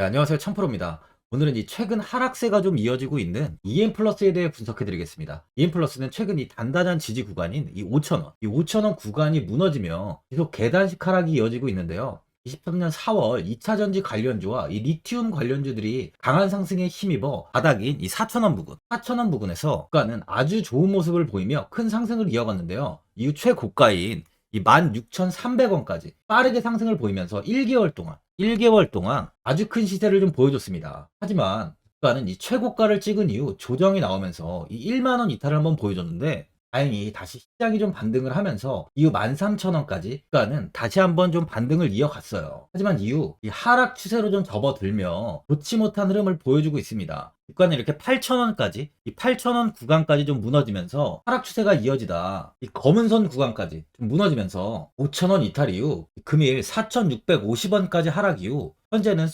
네, 안녕하세요. 참프로입니다. 오늘은 이 최근 하락세가 좀 이어지고 있는 EM플러스에 대해 분석해 드리겠습니다. EM플러스는 최근 이 단단한 지지 구간인 이 5,000원, 이 5,000원 구간이 무너지며 계속 계단식 하락이 이어지고 있는데요. 23년 4월 2차 전지 관련주와 이 리튬 관련주들이 강한 상승에 힘입어 바닥인 이 4,000원 부근, 4,000원 부근에서 주가는 아주 좋은 모습을 보이며 큰 상승을 이어갔는데요. 이후 최고가인 이 16,300원까지 빠르게 상승을 보이면서 1개월 동안 아주 큰 시세를 좀 보여줬습니다. 하지만 주가는 이 최고가를 찍은 이후 조정이 나오면서 이 1만원 이탈을 한번 보여줬는데, 다행히 다시 시장이 좀 반등을 하면서 이후 13,000원까지 주가는 다시 한번 좀 반등을 이어갔어요. 하지만 이후 이 하락 추세로 좀 접어들며 좋지 못한 흐름을 보여주고 있습니다. 주가는 이렇게 8,000원까지, 이 8,000원 구간까지 좀 무너지면서 하락 추세가 이어지다 이 검은 선 구간까지 좀 무너지면서 5,000원 이탈 이후 금일 4,650원까지 하락 이후 현재는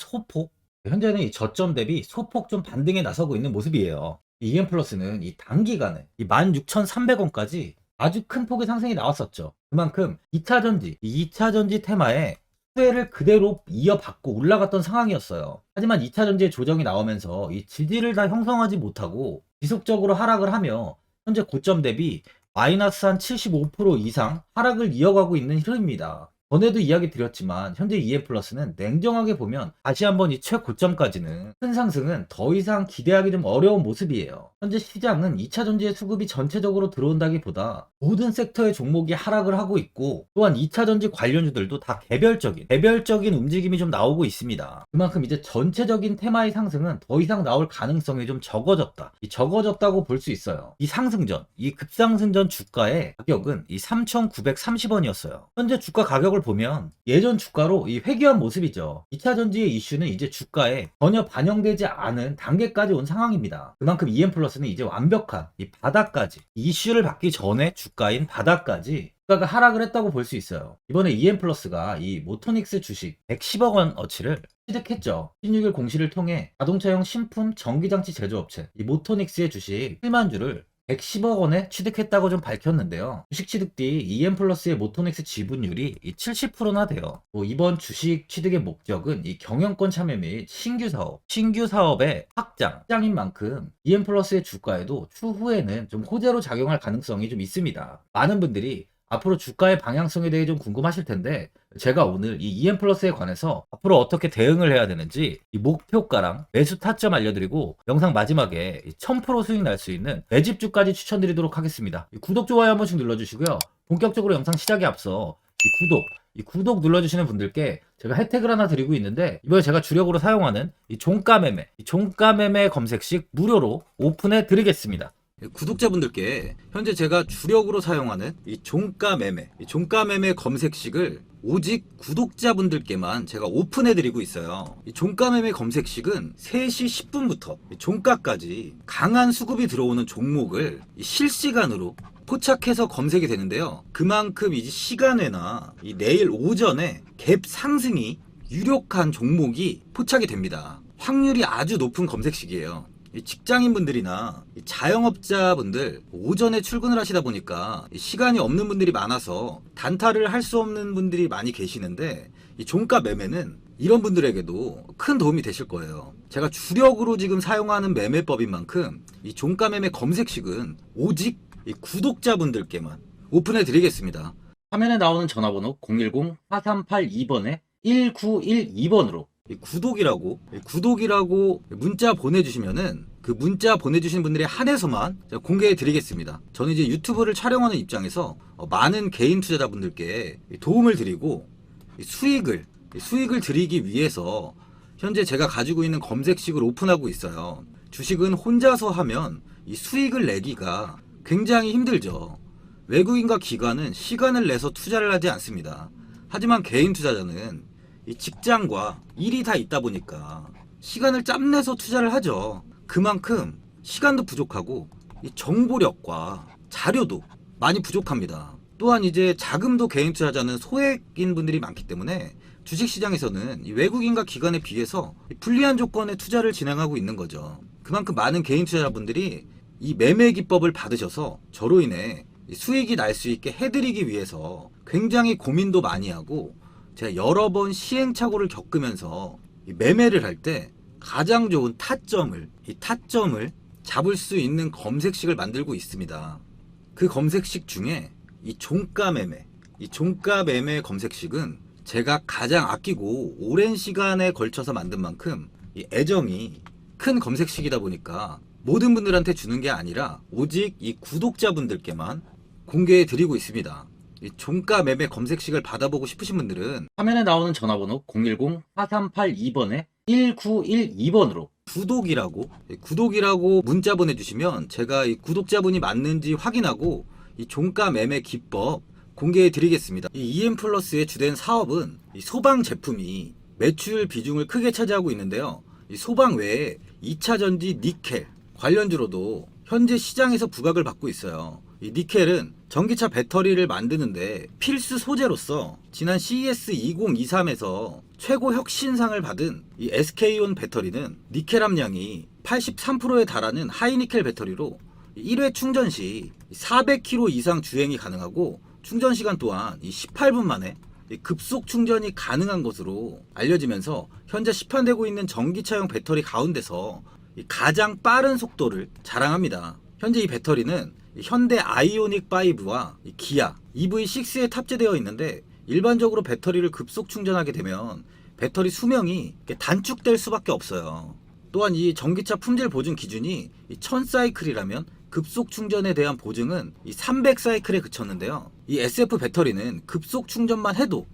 이 저점 대비 소폭 좀 반등에 나서고 있는 모습이에요. 이 EM플러스는 이 단기간에 이 16,300원까지 아주 큰 폭의 상승이 나왔었죠. 그만큼 2차 전지 테마에 수혜를 그대로 이어받고 올라갔던 상황이었어요. 하지만 2차 전지의 조정이 나오면서 이 지지를 다 형성하지 못하고 지속적으로 하락을 하며 현재 고점 대비 마이너스 한 75% 이상 하락을 이어가고 있는 흐름입니다. 전에도 이야기 드렸지만 현재 EM플러스는 냉정하게 보면 다시 한번 이 최고점까지는 큰 상승은 더 이상 기대하기 좀 어려운 모습이에요. 현재 시장은 2차 전지의 수급이 전체적으로 들어온다기보다 모든 섹터의 종목이 하락을 하고 있고, 또한 2차 전지 관련주들도 다 개별적인 움직임이 좀 나오고 있습니다. 그만큼 이제 전체적인 테마의 상승은 더 이상 나올 가능성이 좀 적어졌다고 볼 수 있어요. 이 급상승 전 주가의 가격은 이 3,930원이었어요. 현재 주가 가격을 보면 예전 주가로 이 회귀한 모습이죠. 2차 전지의 이슈는 이제 주가에 전혀 반영되지 않은 단계까지 온 상황입니다. 그만큼 EM플러스는 이제 완벽한 이 바닥까지, 이슈를 받기 전에 주가인 바닥까지 주가가 하락을 했다고 볼 수 있어요. 이번에 EM플러스가 이 모토닉스 주식 110억 원어치를 취득했죠. 16일 공시를 통해 자동차용 신품 전기장치 제조업체 이 모토닉스의 주식 7만 주를 110억 원에 취득했다고 좀 밝혔는데요. 주식 취득 뒤 EM플러스의 모토닉스 지분율이 70%나 돼요. 이번 주식 취득의 목적은 이 경영권 참여 및 신규 사업의 확장인 만큼 EM플러스의 주가에도 추후에는 좀 호재로 작용할 가능성이 좀 있습니다. 많은 분들이 앞으로 주가의 방향성에 대해 좀 궁금하실 텐데, 제가 오늘 이 EM플러스에 관해서 앞으로 어떻게 대응을 해야 되는지 이 목표가랑 매수 타점 알려드리고, 영상 마지막에 1000% 수익 날 수 있는 매집주까지 추천드리도록 하겠습니다. 구독, 좋아요 한 번씩 눌러주시고요. 본격적으로 영상 시작에 앞서 이 구독 눌러주시는 분들께 제가 혜택을 하나 드리고 있는데, 이번에 제가 주력으로 사용하는 이 종가 매매 검색식 무료로 오픈해 드리겠습니다. 구독자분들께 현재 제가 주력으로 사용하는 이 종가 매매 검색식을 오직 구독자분들께만 제가 오픈해 드리고 있어요. 이 종가 매매 검색식은 3시 10분부터 종가까지 강한 수급이 들어오는 종목을 실시간으로 포착해서 검색이 되는데요. 그만큼 이제 시간외나 이 내일 오전에 갭 상승이 유력한 종목이 포착이 됩니다. 확률이 아주 높은 검색식이에요. 직장인분들이나 자영업자분들 오전에 출근을 하시다 보니까 시간이 없는 분들이 많아서 단타를 할 수 없는 분들이 많이 계시는데, 이 종가 매매는 이런 분들에게도 큰 도움이 되실 거예요. 제가 주력으로 지금 사용하는 매매법인 만큼 이 종가 매매 검색식은 오직 이 구독자분들께만 오픈해 드리겠습니다. 화면에 나오는 전화번호 010-4382번에 1912번으로 구독이라고 문자 보내주시면은 그 문자 보내주신 분들에 한해서만 제가 공개해 드리겠습니다. 저는 이제 유튜브를 촬영하는 입장에서 많은 개인 투자자분들께 도움을 드리고 수익을 드리기 위해서 현재 제가 가지고 있는 검색식을 오픈하고 있어요. 주식은 혼자서 하면 이 수익을 내기가 굉장히 힘들죠. 외국인과 기관은 시간을 내서 투자를 하지 않습니다. 하지만 개인 투자자는 이 직장과 일이 다 있다 보니까 시간을 짬내서 투자를 하죠. 그만큼 시간도 부족하고 이 정보력과 자료도 많이 부족합니다. 또한 이제 자금도 개인 투자자는 소액인 분들이 많기 때문에 주식시장에서는 이 외국인과 기관에 비해서 불리한 조건의 투자를 진행하고 있는 거죠. 그만큼 많은 개인 투자자분들이 이 매매 기법을 받으셔서 저로 인해 수익이 날 수 있게 해드리기 위해서 굉장히 고민도 많이 하고, 제가 여러 번 시행착오를 겪으면서 이 매매를 할 때 가장 좋은 타점을 잡을 수 있는 검색식을 만들고 있습니다. 그 검색식 중에 이 종가 매매 검색식은 제가 가장 아끼고 오랜 시간에 걸쳐서 만든 만큼 이 애정이 큰 검색식이다 보니까 모든 분들한테 주는 게 아니라 오직 이 구독자분들께만 공개해 드리고 있습니다. 이 종가 매매 검색식을 받아보고 싶으신 분들은 화면에 나오는 전화번호 010-4382번에 1912번으로 구독이라고 문자 보내주시면 제가 이 구독자분이 맞는지 확인하고 이 종가 매매 기법 공개해 드리겠습니다. 이 EM플러스의 주된 사업은 이 소방 제품이 매출 비중을 크게 차지하고 있는데요. 이 소방 외에 2차전지 니켈 관련주로도 현재 시장에서 부각을 받고 있어요. 이 니켈은 전기차 배터리를 만드는데 필수 소재로서 지난 CES 2023에서 최고 혁신상을 받은 이 SK온 배터리는 니켈 함량이 83%에 달하는 하이니켈 배터리로 1회 충전 시 400km 이상 주행이 가능하고 충전 시간 또한 18분 만에 급속 충전이 가능한 것으로 알려지면서 현재 시판되고 있는 전기차용 배터리 가운데서 가장 빠른 속도를 자랑합니다. 현재 이 배터리는 현대 아이오닉 5와 기아 EV6에 탑재되어 있는데 일반적으로 배터리를 급속 충전하게 되면 배터리 수명이 단축될 수밖에 없어요. 또한 이 전기차 품질 보증 기준이 1000사이클이라면 급속 충전에 대한 보증은 300사이클에 그쳤는데요. 이 SF 배터리는 급속 충전만 해도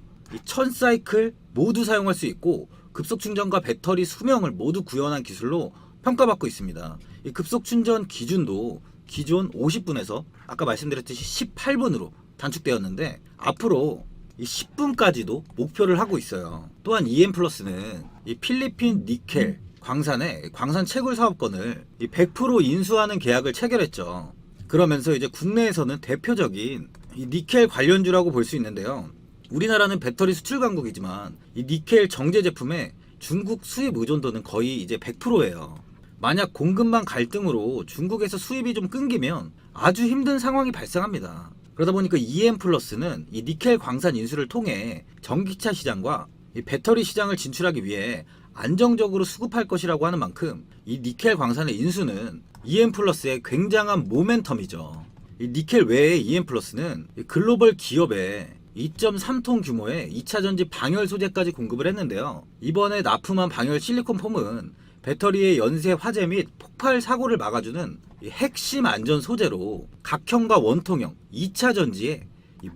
1000사이클 모두 사용할 수 있고 급속 충전과 배터리 수명을 모두 구현한 기술로 평가받고 있습니다. 이 급속 충전 기준도 기존 50분에서 아까 말씀드렸듯이 18분으로 단축되었는데 앞으로 이 10분까지도 목표를 하고 있어요. 또한 EM플러스는 이 필리핀 니켈 광산의 광산 채굴 사업권을 100% 인수하는 계약을 체결했죠. 그러면서 이제 국내에서는 대표적인 이 니켈 관련주라고 볼 수 있는데요. 우리나라는 배터리 수출 강국이지만 이 니켈 정제 제품의 중국 수입 의존도는 거의 이제 100%예요. 만약 공급망 갈등으로 중국에서 수입이 좀 끊기면 아주 힘든 상황이 발생합니다. 그러다 보니까 EM플러스는 이 니켈 광산 인수를 통해 전기차 시장과 이 배터리 시장을 진출하기 위해 안정적으로 수급할 것이라고 하는 만큼 이 니켈 광산의 인수는 EM플러스의 굉장한 모멘텀이죠. 이 니켈 외에 EM플러스는 글로벌 기업에 2.3톤 규모의 2차전지 방열 소재까지 공급을 했는데요. 이번에 납품한 방열 실리콘 폼은 배터리의 연쇄 화재 및 폭발 사고를 막아주는 핵심 안전 소재로 각형과 원통형 2차전지에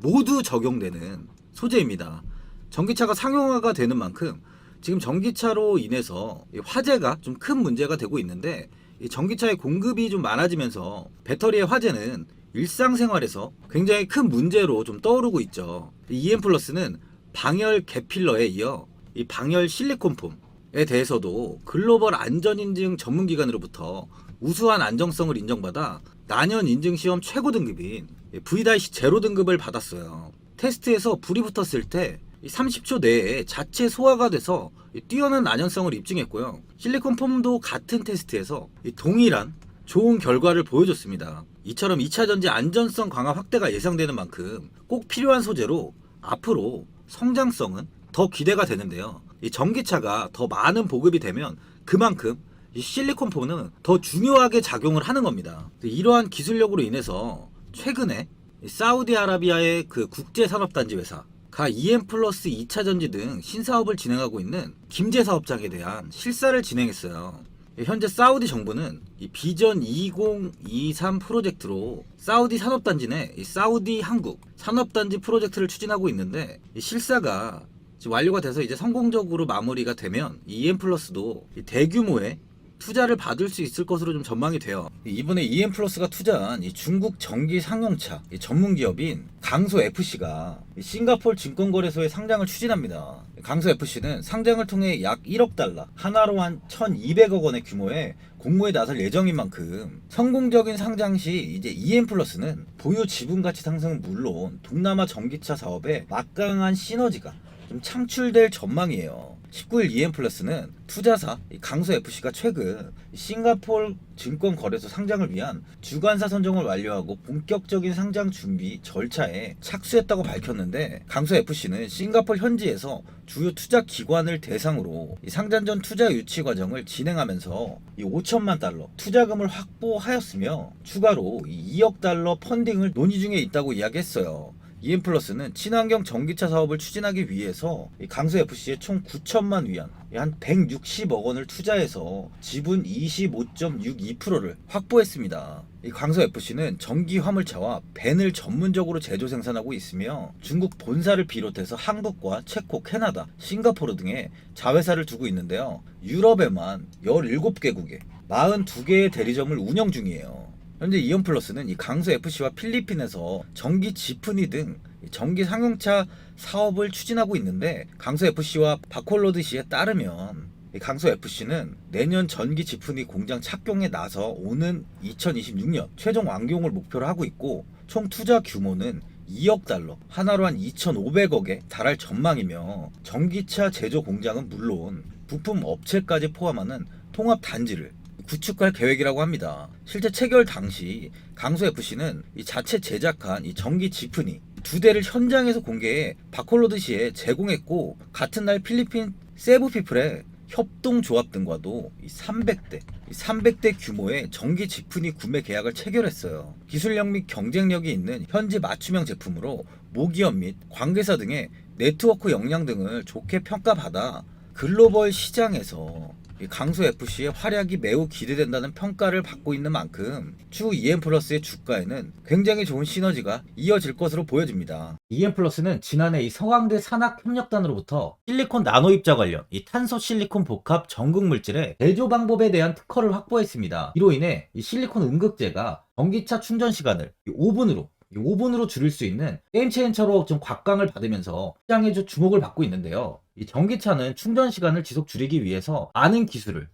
모두 적용되는 소재입니다. 전기차가 상용화가 되는 만큼 지금 전기차로 인해서 화재가 좀 큰 문제가 되고 있는데 전기차의 공급이 좀 많아지면서 배터리의 화재는 일상생활에서 굉장히 큰 문제로 좀 떠오르고 있죠. EM플러스는 방열 개필러에 이어 이 방열 실리콘 폼에 대해서도 글로벌 안전인증 전문기관으로부터 우수한 안정성을 인정받아 난연 인증시험 최고 등급인 V-0 등급을 받았어요. 테스트에서 불이 붙었을 때 30초 내에 자체 소화가 돼서 뛰어난 안전성을 입증했고요. 실리콘 폼도 같은 테스트에서 동일한 좋은 결과를 보여줬습니다. 이처럼 2차전지 안전성 강화 확대가 예상되는 만큼 꼭 필요한 소재로 앞으로 성장성은 더 기대가 되는데요. 이 전기차가 더 많은 보급이 되면 그만큼 이 실리콘 폼은 더 중요하게 작용을 하는 겁니다. 이러한 기술력으로 인해서 최근에 사우디아라비아의 그 국제산업단지 회사 EM플러스 2차전지 등 신사업을 진행하고 있는 김제 사업장에 대한 실사를 진행했어요. 현재 사우디 정부는 이 비전 2023 프로젝트로 사우디 산업단지 내 사우디 한국 산업단지 프로젝트를 추진하고 있는데 이 실사가 완료가 돼서 이제 성공적으로 마무리가 되면 EM플러스도 대규모의 투자를 받을 수 있을 것으로 좀 전망이 돼요. 이번에 EM플러스가 투자한 이 중국 전기 상용차 전문 기업인 강소FC가 싱가포르 증권거래소에 상장을 추진합니다. 강소FC는 상장을 통해 약 1억 달러, 하나로 한 1,200억 원의 규모의 공모에 나설 예정인 만큼 성공적인 상장 시 이제 EM플러스는 보유 지분 가치 상승은 물론 동남아 전기차 사업에 막강한 시너지가 좀 창출될 전망이에요. 19일 EM플러스는 투자사 강서FC가 최근 싱가포르 증권거래소 상장을 위한 주관사 선정을 완료하고 본격적인 상장 준비 절차에 착수했다고 밝혔는데, 강서FC는 싱가포르 현지에서 주요 투자 기관을 대상으로 상장 전 투자 유치 과정을 진행하면서 5천만 달러 투자금을 확보하였으며, 추가로 2억 달러 펀딩을 논의 중에 있다고 이야기했어요. EM플러스는 친환경 전기차 사업을 추진하기 위해서 강서FC에 총 9천만 위안, 한 160억 원을 투자해서 지분 25.62%를 확보했습니다. 강서FC는 전기 화물차와 밴을 전문적으로 제조 생산하고 있으며, 중국 본사를 비롯해서 한국과 체코, 캐나다, 싱가포르 등의 자회사를 두고 있는데요. 유럽에만 17개국에 42개의 대리점을 운영 중이에요. 현재 이온플러스는 강서FC와 필리핀에서 전기 지프니 등 전기 상용차 사업을 추진하고 있는데, 강서FC와 바콜로드시에 따르면 강서FC는 내년 전기 지프니 공장 착공에 나서 오는 2026년 최종 완공을 목표로 하고 있고, 총 투자 규모는 2억 달러, 하나로 한 2,500억에 달할 전망이며, 전기차 제조 공장은 물론 부품 업체까지 포함하는 통합 단지를 구축할 계획이라고 합니다. 실제 체결 당시 강서FC는 자체 제작한 전기 지프니 2대를 현장에서 공개해 바콜로드시에 제공했고, 같은 날 필리핀 세부피플의 협동조합 등과도 300대 규모의 전기 지프니 구매 계약을 체결했어요. 기술력 및 경쟁력이 있는 현지 맞춤형 제품으로 모기업 및 관계사 등의 네트워크 역량 등을 좋게 평가받아 글로벌 시장에서 강서FC의 활약이 매우 기대된다는 평가를 받고 있는 만큼, 추후 EM플러스의 주가에는 굉장히 좋은 시너지가 이어질 것으로 보여집니다. EM플러스는 지난해 서강대 산학협력단으로부터 실리콘 나노 입자 관련 탄소 실리콘 복합 전극 물질의 제조 방법에 대한 특허를 확보했습니다. 이로 인해 실리콘 음극재가 전기차 충전 시간을 5분으로 줄일 수 있는 게임 체인저로 좀 곽광을 받으면서 시장에 좀 주목을 받고 있는데요. 전기차는 충전 시간을 지속 줄이기 위해서 많은 기술을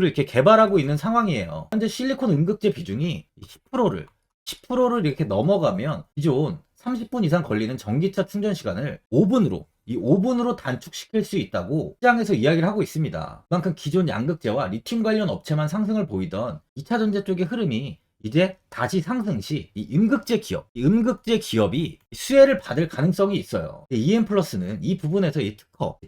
이렇게 개발하고 있는 상황이에요. 현재 실리콘 음극재 비중이 10%를 이렇게 넘어가면 기존 30분 이상 걸리는 전기차 충전 시간을 5분으로 단축시킬 수 있다고 시장에서 이야기를 하고 있습니다. 그만큼 기존 양극재와 리튬 관련 업체만 상승을 보이던 2차 전지 쪽의 흐름이 이제 다시 상승 시 음극재 기업이 수혜를 받을 가능성이 있어요. EM플러스는 이 부분에서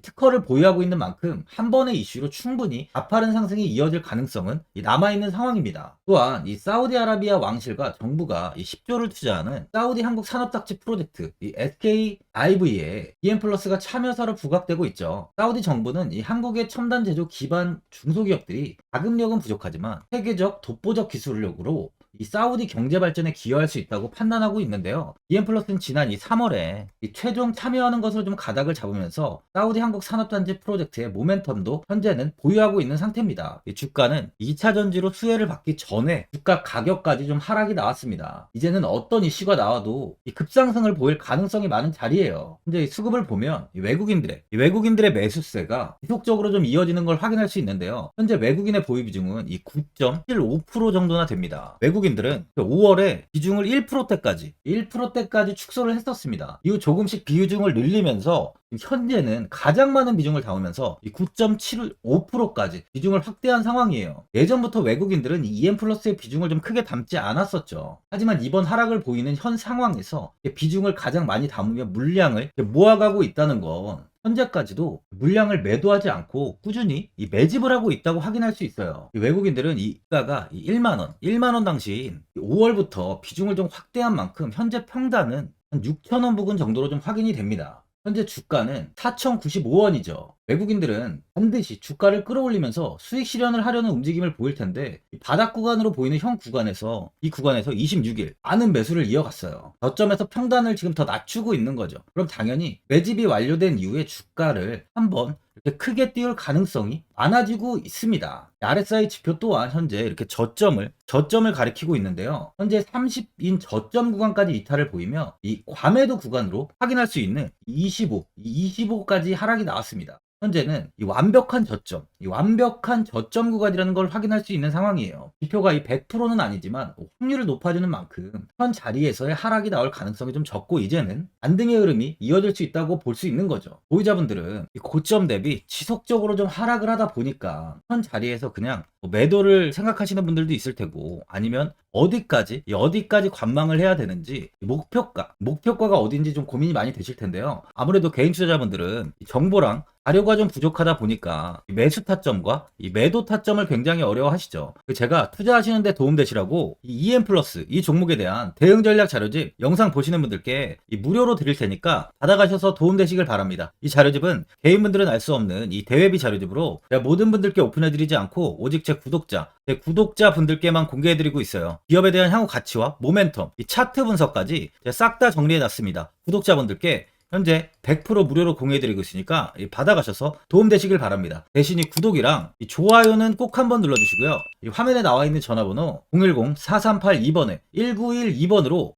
특허를 보유하고 있는 만큼 한 번의 이슈로 충분히 가파른 상승이 이어질 가능성은 남아있는 상황입니다. 또한 사우디아라비아 왕실과 정부가 10조를 투자하는 사우디 한국 산업tak지 프로젝트 SKIV에 EM플러스가 참여사로 부각되고 있죠. 사우디 정부는 한국의 첨단 제조 기반 중소기업들이 자금력은 부족하지만 세계적 독보적 기술력으로 사우디 경제 발전에 기여할 수 있다고 판단하고 있는데요. EM플러스는 지난 3월에 최종 참여하는 것으로 좀 가닥을 잡으면서 사우디 한국 산업단지 프로젝트의 모멘텀도 현재는 보유하고 있는 상태입니다. 주가는 2차 전지로 수혜를 받기 전에 주가 가격까지 좀 하락이 나왔습니다. 이제는 어떤 이슈가 나와도 급상승을 보일 가능성이 많은 자리예요. 현재 수급을 보면 외국인들의 매수세가 지속적으로 좀 이어지는 걸 확인할 수 있는데요. 현재 외국인의 보유 비중은 9.75% 정도나 됩니다. 외국인들은 5월에 비중을 1%대까지 축소를 했었습니다. 이후 조금씩 비중을 늘리면서 현재는 가장 많은 비중을 담으면서 9.75%까지 비중을 확대한 상황이에요. 예전부터 외국인들은 EM플러스의 비중을 좀 크게 담지 않았었죠. 하지만 이번 하락을 보이는 현 상황에서 비중을 가장 많이 담으며 물량을 모아가고 있다는 건 현재까지도 물량을 매도하지 않고 꾸준히 매집을 하고 있다고 확인할 수 있어요. 외국인들은 이가가 1만원 당시인 5월부터 비중을 좀 확대한 만큼 현재 평단은 한 6,000원 부근 정도로 좀 확인이 됩니다. 현재 주가는 4,095원이죠. 외국인들은 반드시 주가를 끌어올리면서 수익 실현을 하려는 움직임을 보일 텐데, 바닥 구간으로 보이는 현 구간에서 26일 많은 매수를 이어갔어요. 저점에서 평단을 지금 더 낮추고 있는 거죠. 그럼 당연히 매집이 완료된 이후에 주가를 한번 이렇게 크게 띄울 가능성이 많아지고 있습니다. RSI 지표 또한 현재 이렇게 저점을 가리키고 있는데요. 현재 30인 저점 구간까지 이탈을 보이며 이 과매도 구간으로 확인할 수 있는 25까지 하락이 나왔습니다. 현재는 이 완벽한 저점, 이 완벽한 저점 구간이라는 걸 확인할 수 있는 상황이에요. 지표가 이 100%는 아니지만 확률을 높아주는 만큼 현 자리에서의 하락이 나올 가능성이 좀 적고, 이제는 반등의 흐름이 이어질 수 있다고 볼 수 있는 거죠. 보유자분들은 이 고점 대비 지속적으로 좀 하락을 하다 보니까 현 자리에서 그냥 매도를 생각하시는 분들도 있을 테고, 아니면 어디까지 관망을 해야 되는지, 목표가가 어딘지 좀 고민이 많이 되실 텐데요. 아무래도 개인 투자자분들은 정보랑 자료가 좀 부족하다 보니까 이 매수 타점과 이 매도 타점을 굉장히 어려워하시죠. 제가 투자하시는데 도움되시라고 이 EM 플러스 이 종목에 대한 대응 전략 자료집 영상 보시는 분들께 무료로 드릴 테니까 받아가셔서 도움되시길 바랍니다. 이 자료집은 개인분들은 알 수 없는 이 대외비 자료집으로 제가 모든 분들께 오픈해드리지 않고 오직 제 구독자 분들께만 공개해드리고 있어요. 기업에 대한 향후 가치와 모멘텀, 이 차트 분석까지 싹 다 정리해놨습니다. 구독자분들께 현재 100% 무료로 공유해드리고 있으니까 받아가셔서 도움되시길 바랍니다. 대신 이 구독이랑 이 좋아요는 꼭 한번 눌러주시고요. 이 화면에 나와 있는 전화번호 010-4382번에 1912번으로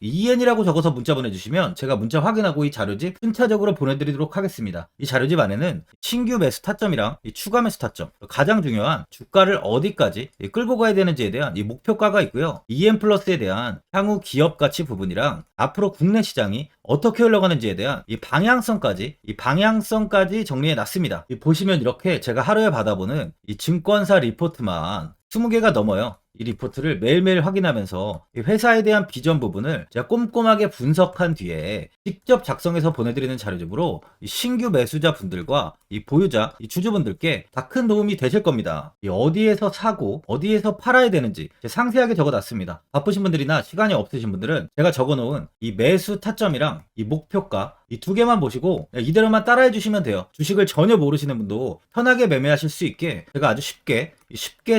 EN이라고 적어서 문자 보내주시면 제가 문자 확인하고 이 자료집 순차적으로 보내드리도록 하겠습니다. 이 자료집 안에는 신규 매수 타점이랑 이 추가 매수 타점, 가장 중요한 주가를 어디까지 끌고 가야 되는지에 대한 이 목표가가 있고요. EM 플러스에 대한 향후 기업 가치 부분이랑 앞으로 국내 시장이 어떻게 흘러가는지에 대한 이 방향성까지 정리해 놨습니다. 보시면 이렇게 제가 하루에 받아보는 이 증권사 리포트만 20개가 넘어요. 이 리포트를 매일매일 확인하면서 이 회사에 대한 비전 부분을 제가 꼼꼼하게 분석한 뒤에 직접 작성해서 보내드리는 자료집으로 이 신규 매수자 분들과 이 보유자, 이 주주분들께 다 큰 도움이 되실 겁니다. 이 어디에서 사고 어디에서 팔아야 되는지 상세하게 적어놨습니다. 바쁘신 분들이나 시간이 없으신 분들은 제가 적어놓은 이 매수 타점이랑 이 목표가 이 두 개만 보시고 이대로만 따라해 주시면 돼요. 주식을 전혀 모르시는 분도 편하게 매매하실 수 있게 제가 아주 쉽게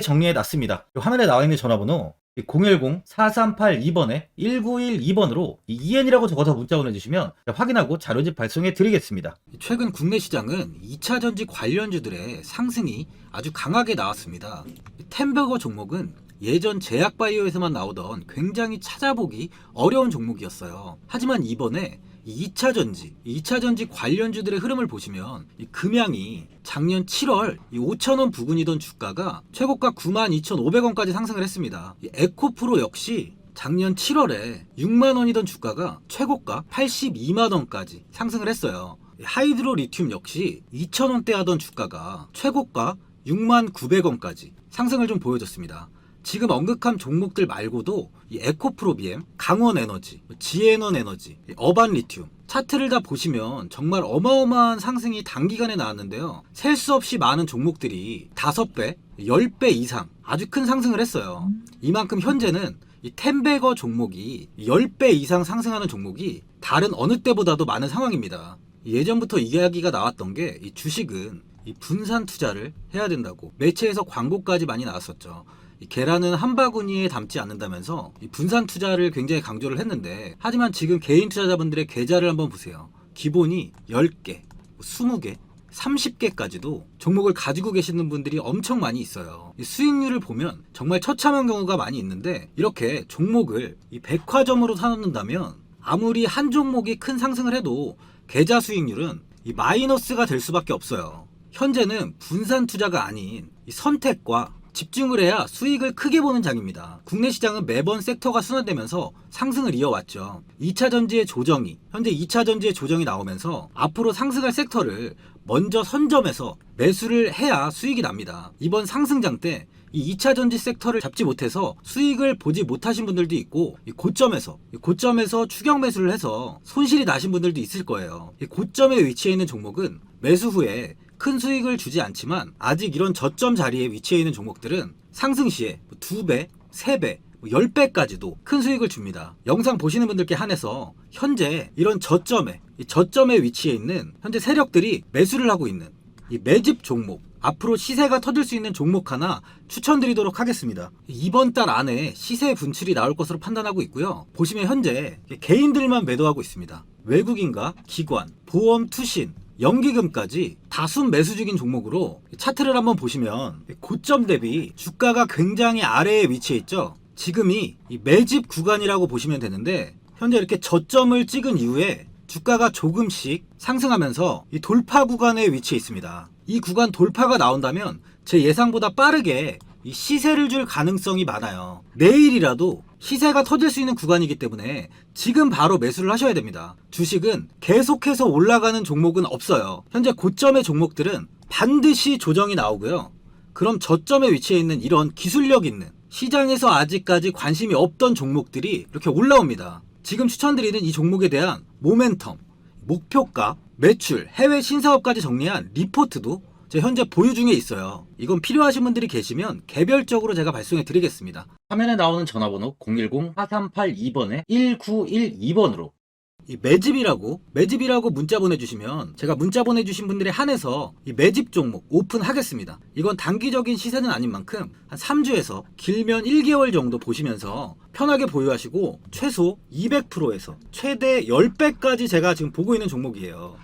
정리해 놨습니다. 화면에 나와 있는 전화번호 010-4382번에 1912번으로 EN이라고 적어서 문자 보내주시면 확인하고 자료집 발송해 드리겠습니다. 최근 국내 시장은 2차 전지 관련주들의 상승이 아주 강하게 나왔습니다. 템버거 종목은 예전 제약바이오에서만 나오던 굉장히 찾아보기 어려운 종목이었어요. 하지만 이번에 2차 전지 관련주들의 흐름을 보시면 금양이 작년 7월 5,000원 부근이던 주가가 최고가 92,500원까지 상승을 했습니다. 에코프로 역시 작년 7월에 6만원이던 주가가 최고가 82만원까지 상승을 했어요. 하이드로 리튬 역시 2,000원대 하던 주가가 최고가 69,900원까지 상승을 좀 보여줬습니다. 지금 언급한 종목들 말고도 이 에코프로비엠, 강원에너지, 지에너에너지, 어반리튬 차트를 다 보시면 정말 어마어마한 상승이 단기간에 나왔는데요. 셀 수 없이 많은 종목들이 5배, 10배 이상 아주 큰 상승을 했어요. 이만큼 현재는 이 템베거 종목이 10배 이상 상승하는 종목이 다른 어느 때보다도 많은 상황입니다. 예전부터 이야기가 나왔던 게 이 주식은 이 분산 투자를 해야 된다고 매체에서 광고까지 많이 나왔었죠. 계란은 한 바구니에 담지 않는다면서 분산 투자를 굉장히 강조를 했는데, 하지만 지금 개인 투자자분들의 계좌를 한번 보세요. 기본이 10개, 20개, 30개까지도 종목을 가지고 계시는 분들이 엄청 많이 있어요. 수익률을 보면 정말 처참한 경우가 많이 있는데, 이렇게 종목을 이 백화점으로 사놓는다면 아무리 한 종목이 큰 상승을 해도 계좌 수익률은 이 마이너스가 될 수밖에 없어요. 현재는 분산 투자가 아닌 이 선택과 집중을 해야 수익을 크게 보는 장입니다. 국내 시장은 매번 섹터가 순환되면서 상승을 이어왔죠. 2차 전지의 조정이, 현재 2차 전지의 조정이 나오면서 앞으로 상승할 섹터를 먼저 선점해서 매수를 해야 수익이 납니다. 이번 상승장 때 이 2차 전지 섹터를 잡지 못해서 수익을 보지 못하신 분들도 있고, 이 고점에서 추격 매수를 해서 손실이 나신 분들도 있을 거예요. 이 고점에 위치해 있는 종목은 매수 후에 큰 수익을 주지 않지만, 아직 이런 저점 자리에 위치해 있는 종목들은 상승 시에 2배, 3배, 10배까지도 큰 수익을 줍니다. 영상 보시는 분들께 한해서 현재 이런 저점에 위치해 있는 현재 세력들이 매수를 하고 있는 이 매집 종목, 앞으로 시세가 터질 수 있는 종목 하나 추천드리도록 하겠습니다. 이번 달 안에 시세 분출이 나올 것으로 판단하고 있고요. 보시면 현재 개인들만 매도하고 있습니다. 외국인과 기관, 보험, 투신, 연기금까지 다수 매수 중인 종목으로 차트를 한번 보시면 고점 대비 주가가 굉장히 아래에 위치해 있죠. 지금이 이 매집 구간이라고 보시면 되는데, 현재 이렇게 저점을 찍은 이후에 주가가 조금씩 상승하면서 이 돌파 구간에 위치해 있습니다. 이 구간 돌파가 나온다면 제 예상보다 빠르게 이 시세를 줄 가능성이 많아요. 내일이라도 시세가 터질 수 있는 구간이기 때문에 지금 바로 매수를 하셔야 됩니다. 주식은 계속해서 올라가는 종목은 없어요. 현재 고점의 종목들은 반드시 조정이 나오고요. 그럼 저점에 위치해 있는 이런 기술력 있는 시장에서 아직까지 관심이 없던 종목들이 이렇게 올라옵니다. 지금 추천드리는 이 종목에 대한 모멘텀, 목표가, 매출, 해외 신사업까지 정리한 리포트도 제 현재 보유 중에 있어요. 이건 필요하신 분들이 계시면 개별적으로 제가 발송해 드리겠습니다. 화면에 나오는 전화번호 010-4382번에 1912번으로 이 매집이라고 문자 보내주시면 제가 문자 보내주신 분들에 한해서 이 매집 종목 오픈하겠습니다. 이건 단기적인 시세는 아닌 만큼 한 3주에서 길면 1개월 정도 보시면서 편하게 보유하시고 최소 200%에서 최대 10배까지 제가 지금 보고 있는 종목이에요.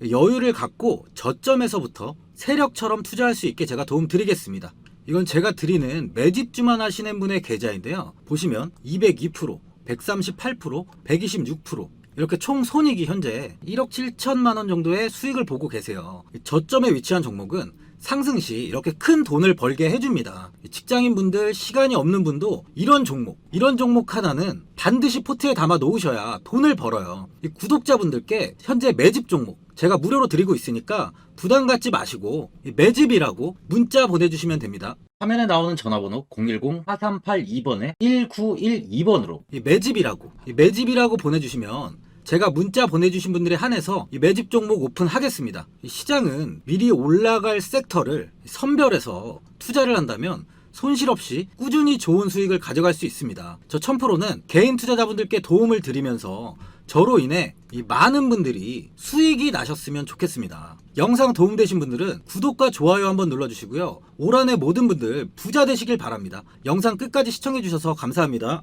여유를 갖고 저점에서부터 세력처럼 투자할 수 있게 제가 도움 드리겠습니다. 이건 제가 드리는 매집주만 하시는 분의 계좌인데요. 보시면 202%, 138%, 126% 이렇게 총 손익이 현재 1억 7천만 원 정도의 수익을 보고 계세요. 저점에 위치한 종목은 상승 시 이렇게 큰 돈을 벌게 해줍니다. 직장인분들, 시간이 없는 분도 이런 종목 하나는 반드시 포트에 담아 놓으셔야 돈을 벌어요. 이 구독자분들께 현재 매집 종목 제가 무료로 드리고 있으니까 부담 갖지 마시고 매집이라고 문자 보내주시면 됩니다. 화면에 나오는 전화번호 010-4382번에 1912번으로 이 매집이라고 보내주시면 제가 문자 보내주신 분들에 한해서 이 매집 종목 오픈하겠습니다. 이 시장은 미리 올라갈 섹터를 선별해서 투자를 한다면 손실 없이 꾸준히 좋은 수익을 가져갈 수 있습니다. 저 1000%는 개인 투자자분들께 도움을 드리면서 저로 인해 이 많은 분들이 수익이 나셨으면 좋겠습니다. 영상 도움되신 분들은 구독과 좋아요 한번 눌러주시고요. 올 한해 모든 분들 부자 되시길 바랍니다. 영상 끝까지 시청해주셔서 감사합니다.